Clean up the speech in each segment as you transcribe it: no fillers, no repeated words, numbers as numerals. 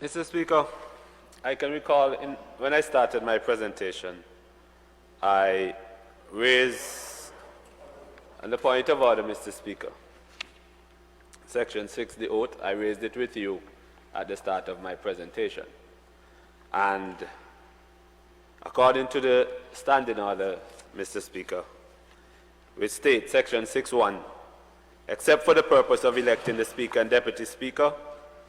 Mr. Speaker, I can recall when I started my presentation, I raised, on the point of order, Mr. Speaker, Section 6, the oath, I raised it with you at the start of my presentation. And according to the standing order, Mr. Speaker, which states, Section 6.1, except for the purpose of electing the Speaker and Deputy Speaker,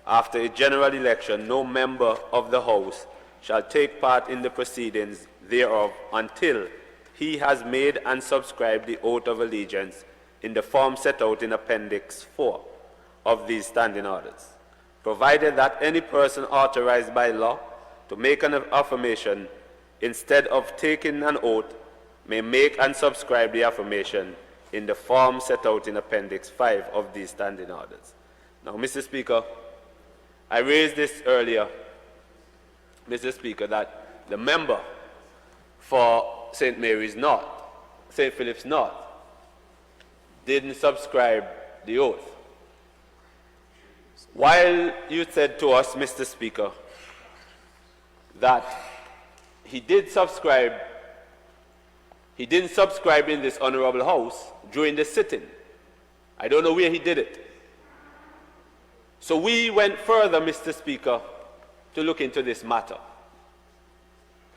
after a general election, no member of the House shall take part in the proceedings thereof until he has made and subscribed the oath of allegiance in the form set out in Appendix 4 of these standing orders, provided that any person authorized by law to make an affirmation instead of taking an oath may make and subscribe the affirmation in the form set out in Appendix 5 of these standing orders. Now, Mr. Speaker, I raised this earlier, Mr. Speaker, that the member for St. Mary's North, St. Philip's North, didn't subscribe the oath. While you said to us, Mr. Speaker, that he didn't subscribe in this Honorable House during the sitting. I don't know where he did it. So we went further, Mr. Speaker, to look into this matter.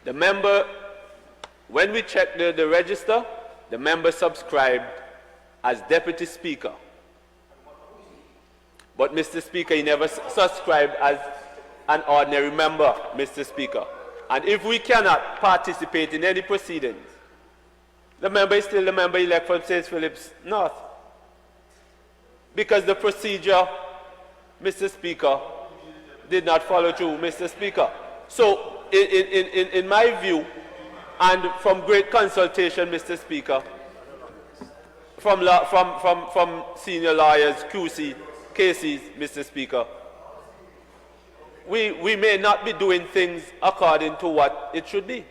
The member, when we checked the register, the member subscribed as Deputy Speaker. But, Mr. Speaker, he never subscribed as an ordinary member, Mr. Speaker. And if we cannot participate in any proceedings, the member is still the member-elect from St. Philip's North. Because the procedure, Mr. Speaker, did not follow through, Mr. Speaker. So, in my view, and from great consultation, Mr. Speaker, from senior lawyers, QC, cases, Mr. Speaker, we may not be doing things according to what it should be.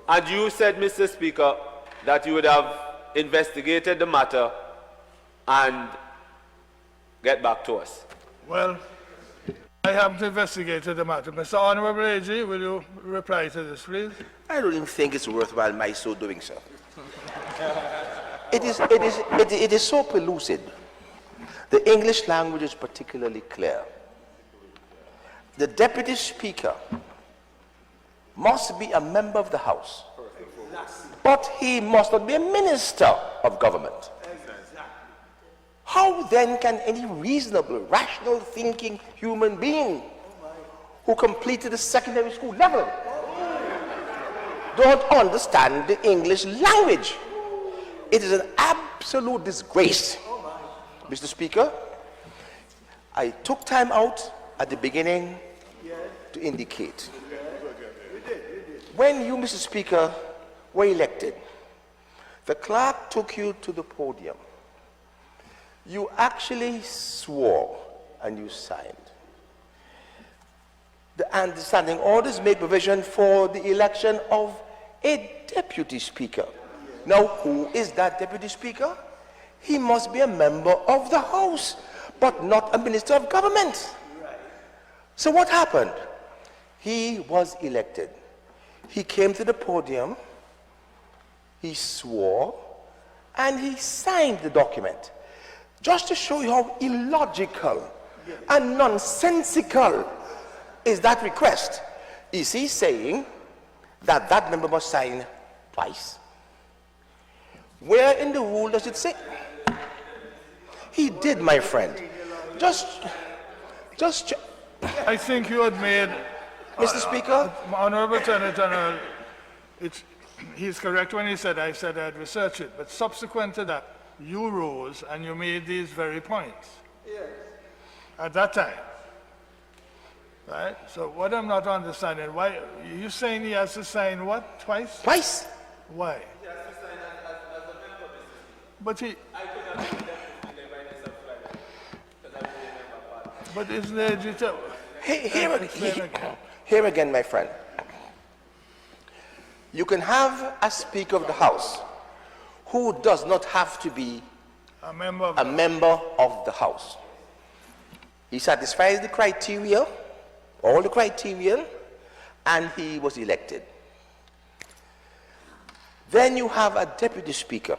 And you said, Mr. Speaker, that you would have investigated the matter and get back to us. Well, I haven't investigated the matter. Mr. Honorable AG, will you reply to this, please? I don't even think it's worthwhile my so doing so. It is so pellucid. The English language is particularly clear. The Deputy Speaker must be a member of the House, but he must not be a minister of government. How then can any reasonable, rational thinking human being who completed the secondary school level don't understand the English language? It is an absolute disgrace. Mr. Speaker, I took time out at the beginning to indicate. When you, Mr. Speaker, were elected, the clerk took you to the podium. You actually swore and you signed. The understanding orders made provision for the election of a deputy speaker. Now, who is that deputy speaker? He must be a member of the House, but not a minister of government. So what happened? He was elected. He came to the podium, he swore, and he signed the document. Just to show you how illogical and nonsensical is that request. Is he saying that that member must sign twice? Where in the rule does it say? He did, my friend. Just I think you had made, Mr. Speaker? Honorable Attorney General, he's correct when he said, I said I'd research it, but subsequent to that, you rose and you made these very points. Yes. At that time. Right? So what I'm not understanding, why, you saying he has to sign what, twice? Twice. Why? He has to sign as a member, Mr. But he, I could not be deputy by any subscriber, because I was a member part. but isn't there detail? Here again, my friend. You can have a Speaker of the House who does not have to be a member of the House. He satisfies the criteria all the criterion, and he was elected. Then you have a deputy speaker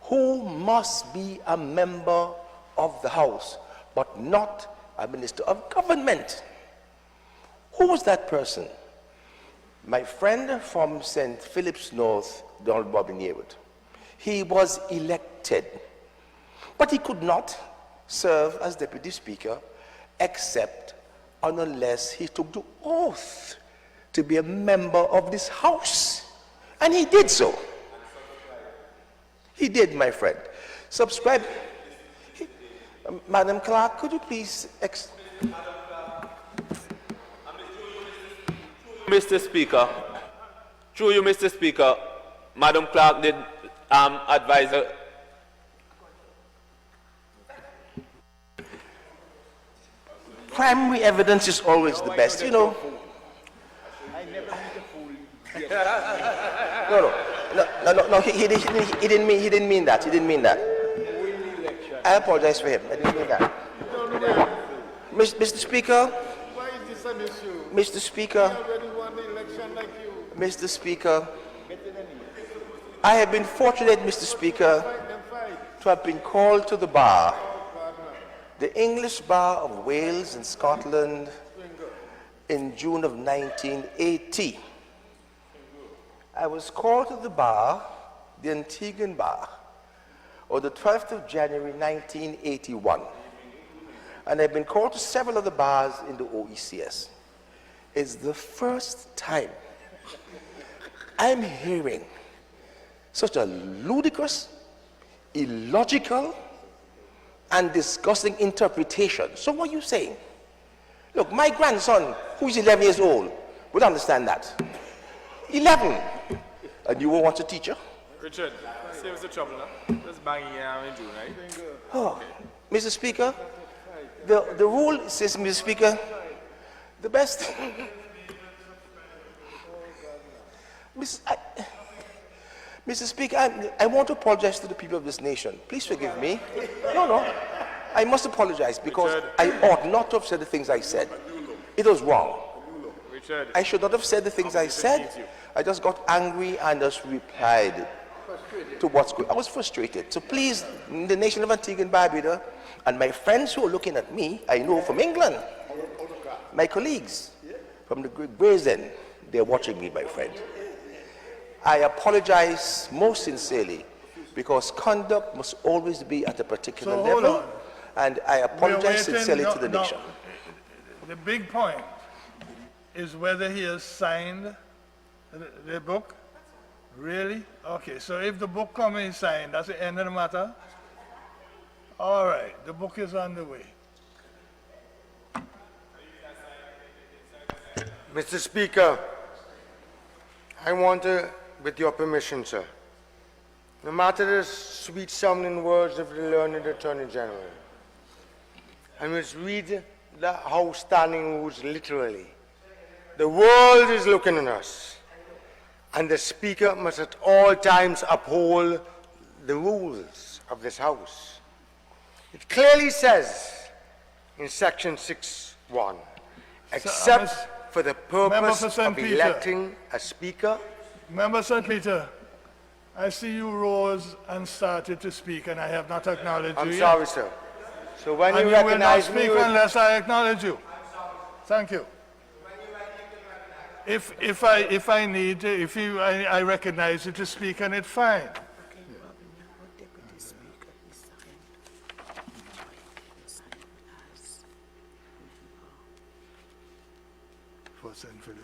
who must be a member of the House, but not a minister of government. Who was that person? My friend from St. Philip's North, Donald Bobby Nierwood. He was elected, but he could not serve as deputy speaker except unless he took the oath to be a member of this House. And he did so. He did, my friend. Subscribe. Madam Clerk, could you please... Mr. Speaker, through you, Mr. Speaker, Madam Clerk did advise her. Primary evidence is always the best, you know. No, he didn't mean that. He didn't mean that. I apologize for him. I didn't mean that. Mr. Speaker. Why is this an issue? Mr. Speaker. He already won the election like you. Mr. Speaker. I have been fortunate, Mr. Speaker, to have been called to the bar, the English Bar of Wales and Scotland, in June of 1980. I was called to the bar, the Antiguan Bar, on the 12th of January 1981. And I've been called to several other bars in the OECS. It's the first time I'm hearing such a ludicrous, illogical, and disgusting interpretation. So what are you saying? Look, my grandson, who's 11 years old, would understand that. 11. And you won't want a teacher? Richard, save us the trouble, huh? Let's bang here in June, right? Oh, Mr. Speaker, the rule says, Mr. Speaker, the best... Mr. Speaker, I want to apologize to the people of this nation. Please forgive me. No. I must apologize because Richard. I ought not to have said the things I said. It was wrong. Richard. I should not have said the things I said. I just got angry and just replied to what's going on. I was frustrated. So please, the nation of Antigua and Barbuda, and my friends who are looking at me, I know from England, my colleagues from the Great Brazen, they're watching me, my friend. I apologize most sincerely because conduct must always be at a particular level, and I apologize sincerely to the nation. The big point is whether he has signed the book. Really? Okay, so if the book comes and signed, that's the end of the matter? All right, the book is on the way. Mr. Speaker, I want to, with your permission, sir, no matter the sweet sounding words of the learned Attorney General, I must read the House standing rules literally. The world is looking at us, and the Speaker must at all times uphold the rules of this House. It clearly says in section 6(1), except for the purpose of electing a Speaker. Member St. Peter, I see you rose and started to speak, and I have not acknowledged you I'm yet. sorry, sir. So when And you you will not recognize me, speak unless I acknowledge you. Thank you. If I need to, I recognize you to speak, and it's fine. For St. Philip's.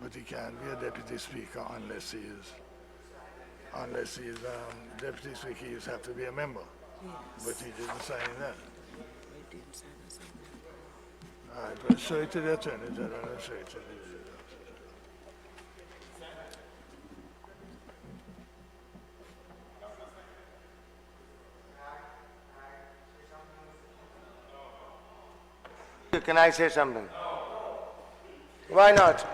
But he can't be a deputy speaker unless he is deputy speaker. He have to be a member. Yes. But he didn't sign that. He didn't sign that. All right, but show it to the attorney general and show it to the... can I say something? Why not?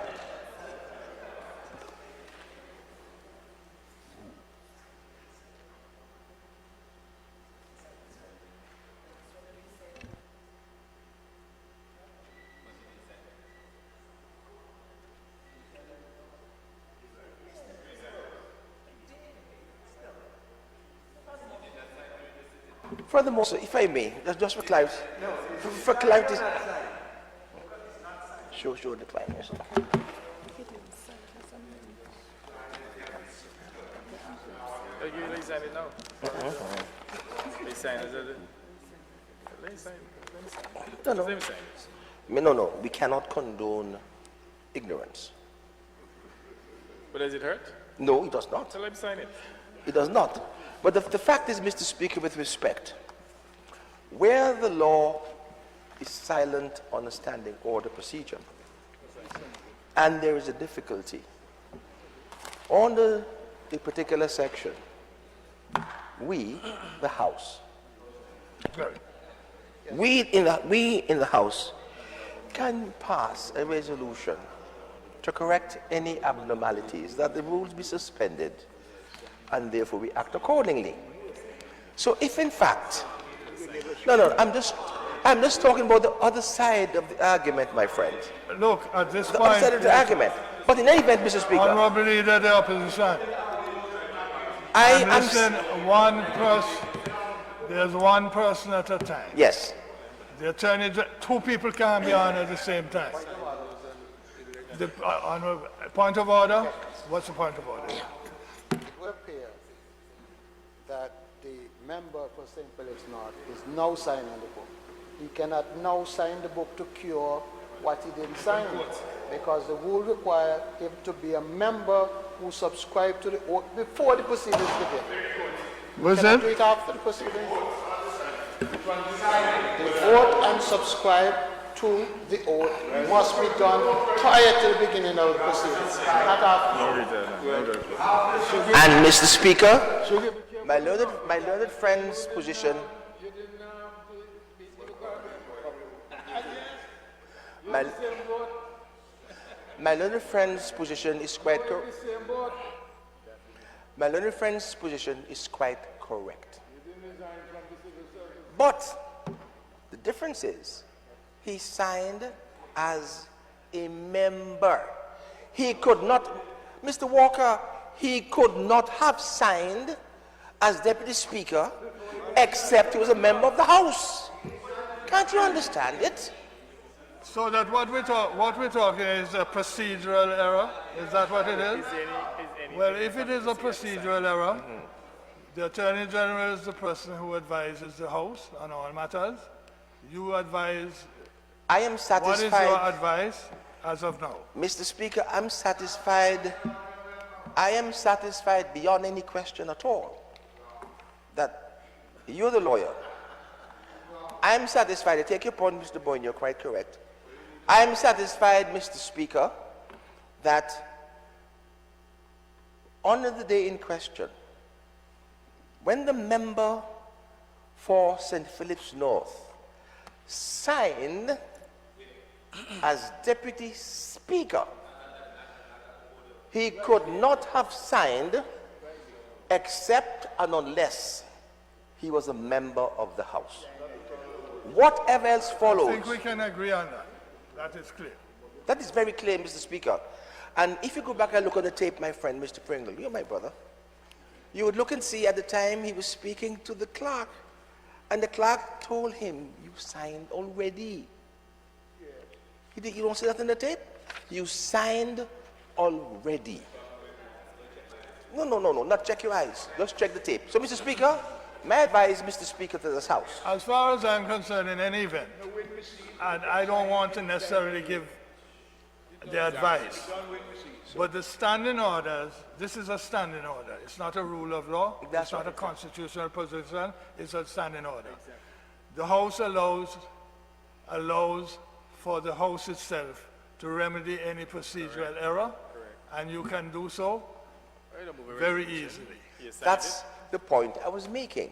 Furthermore, sir, if I may, just for clarity, for clarity, show the client, sir. You sign it now. They sign it. They sign it. No, no. Let me sign it. No, we cannot condone ignorance. But does it hurt? No, it does not. So let me sign it. It does not. But the fact is, Mr. Speaker, with respect, where the law is silent on a standing order procedure, and there is a difficulty under a particular section, we, the House, we in the House can pass a resolution to correct any abnormalities, that the rules be suspended, and therefore we act accordingly. So if in fact, no, I'm just talking about the other side of the argument, my friend. Look, at this The point, other side of the argument. But in any event, Mr. Speaker, Honorable Leader of the Opposition, I and am... listen, there's one person at a time. Yes. The attorney, two people can't be on at the same time. Point of order? What's the point of order? It would appear that the member for St. Philip's North is now signing the book. He cannot now sign the book to cure what he didn't sign, because the rule requires him to be a member who subscribed to the oath before the proceedings begin. Was Cannot do it? it after the proceedings. The vote and subscribe to the oath must be done prior to the beginning of the proceedings, not after. And Mr. Speaker, my learned friend's position, my learned friend's position is quite correct. My learned friend's position is quite correct. But the difference is, he signed as a member. He could not, Mr. Walker, he could not have signed as Deputy Speaker except he was a member of the House. Can't you understand it? So that what we're talking is a procedural error? Is that what it is? Well, if it is a procedural error, the Attorney General is the person who advises the House on all matters. You advise. I am What is satisfied. your advice as of now? Mr. Speaker, I'm satisfied. I am satisfied beyond any question at all that you're the lawyer. I'm satisfied. I take your point, Mr. Boyne, you're quite correct. I'm satisfied, Mr. Speaker, that on the day in question, when the member for St. Philip's North signed as Deputy Speaker, he could not have signed except and unless he was a member of the House. Whatever else I follows, think we can agree on that. That is clear. that is very clear, Mr. Speaker. And if you go back and look on the tape, my friend, Mr. Pringle, you're my brother, you would look and see at the time he was speaking to the clerk, and the clerk told him, you signed already. You don't see that in the tape? You signed already. No, not check your eyes. Just check the tape. So, Mr. Speaker, my advice, Mr. Speaker, to this House. As far as I'm concerned, in any event, and I don't want to necessarily give the advice, but the standing orders, this is a standing order. It's not a rule of law. That's It's not a right. constitutional position. It's a standing order. The House allows for the House itself to remedy any procedural error, and you can do so very easily. That's the point I was making.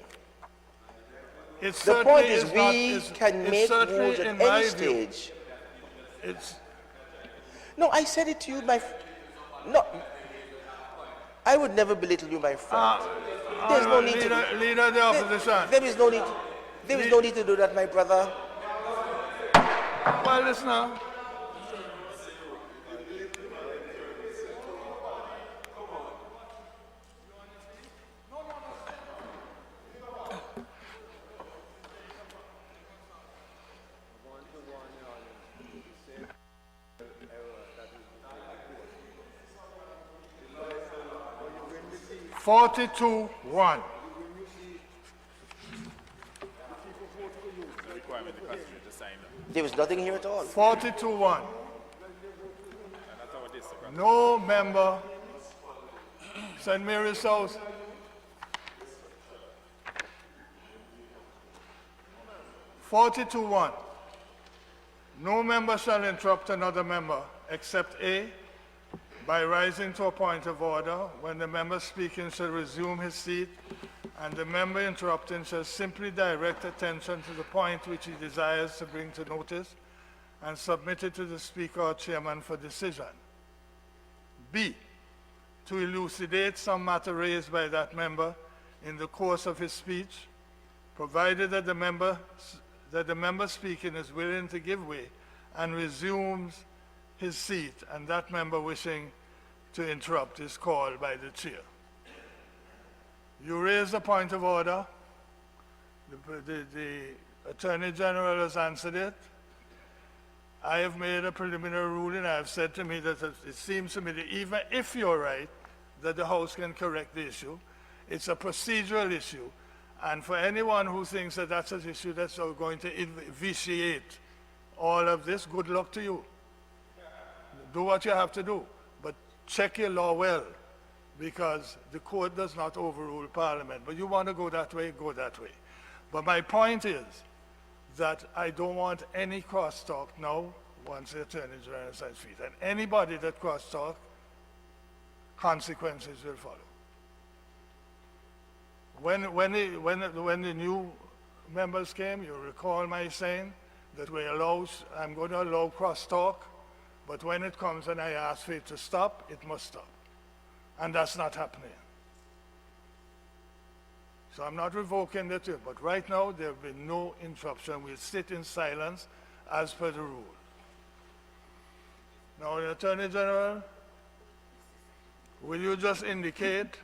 It The point certainly is not- we it's- can it's make certainly, rules at in my any view, stage. It's, No, I said it to you, no, I would never belittle you, my friend. There's no need to. Leader of the opposition. There is no need. There is no need to do that, my brother. Well, listen now. 42-1. The requirement the constitution to sign that. There was nothing here at all. 42-1. And that's how it is. The No member, St. Mary's House. (42-1). No member shall interrupt another member except A, by rising to a point of order, when the member speaking shall resume his seat, and the member interrupting shall simply direct attention to the point which he desires to bring to notice, and submit it to the Speaker or Chairman for decision. B, to elucidate some matter raised by that member in the course of his speech, provided that the member speaking is willing to give way and resumes his seat, and that member wishing to interrupt is called by the chair. You raised a point of order. The Attorney General has answered it. I have made a preliminary ruling. I have said to me that it seems to me that even if you're right, that the House can correct the issue. It's a procedural issue. And for anyone who thinks that that's an issue that's going to vitiate all of this, good luck to you. Do what you have to do, but check your law well, because the court does not overrule Parliament. But you want to go that way, go that way. But my point is that I don't want any crosstalk now once the Attorney General says feet. And anybody that crosstalk, consequences will follow. When the new members came, you recall my saying that I'm going to allow crosstalk, but when it comes and I ask for it to stop, it must stop. And that's not happening. So I'm not revoking the two, but right now there will be no interruption. We'll sit in silence as per the rule. Now, the Attorney General, will you just indicate,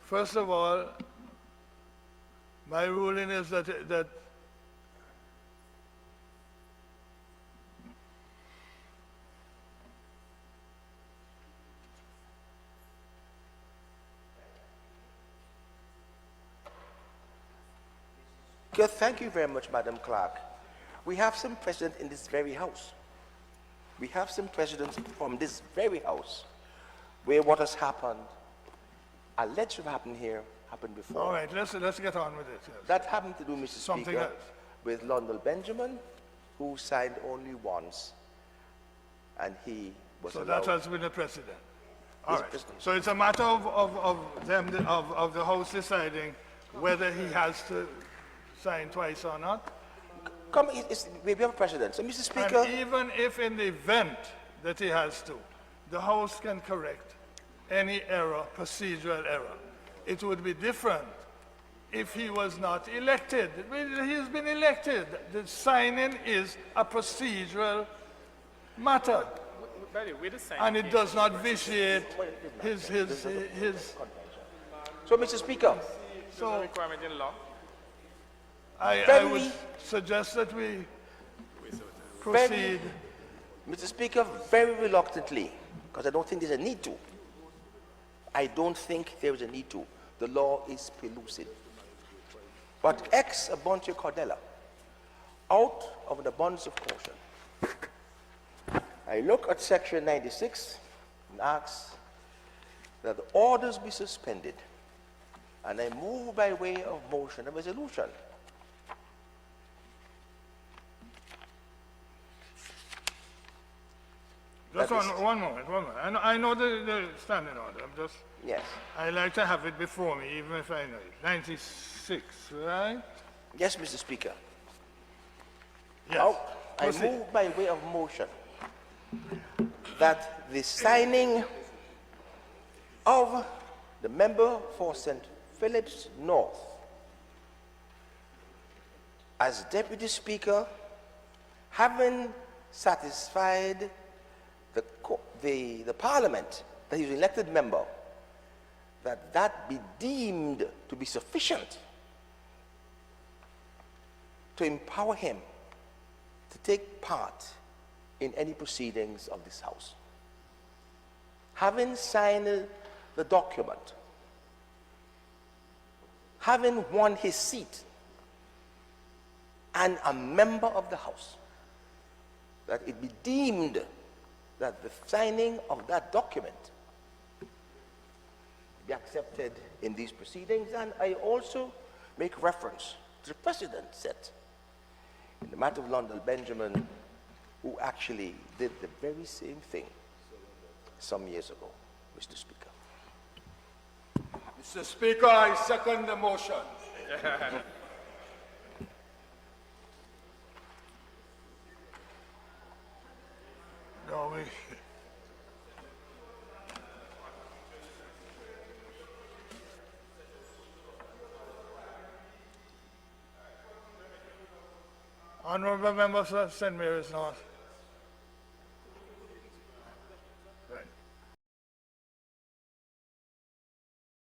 first of all, my ruling is that Thank you very much, Madam Clerk. We have some precedent in this very House. We have some precedents from this very House where what has happened, alleged to have happened here, happened before. all right, let's get on with it. Yes. That happened to do, Mr. Something Speaker, else. with London Benjamin, who signed only once, and he was So allowed. that has been a precedent. All Yes, right. President. So it's a matter of the House deciding whether he has to sign twice or not. We have a precedent. So, Mr. Speaker, And even if in the event that he has to, the House can correct any error, procedural error. It would be different if he was not elected. He's been elected. The signing is a procedural matter, By the way, the sign and it came does from not the vitiate his. so, Mr. Speaker, So requirement in law. I would suggest that we proceed. Mr. Speaker, very reluctantly, because I don't think there's a need to. I don't think there is a need to. The law is pellucid. But ex abundio cordella, out of an abundance of caution, I look at section 96 and ask that the orders be suspended, and I move by way of motion a resolution. Just one moment. I know the standing order. Yes. I like to have it before me, even if I know it. 96, right? Yes, Mr. Speaker. Yes. Now, I Proceed. move by way of motion that the signing of the member for St. Philip's North as Deputy Speaker, having satisfied the Parliament that he was an elected member, that be deemed to be sufficient to empower him to take part in any proceedings of this House. Having signed the document having won his seat and a member of the House, that it be deemed that the signing of that document be accepted in these proceedings. And I also make reference to the precedent set in the matter of London Benjamin, who actually did the very same thing some years ago, Mr. Speaker. Mr. Speaker, I second the motion. No, Honourable members of St. Mary's North.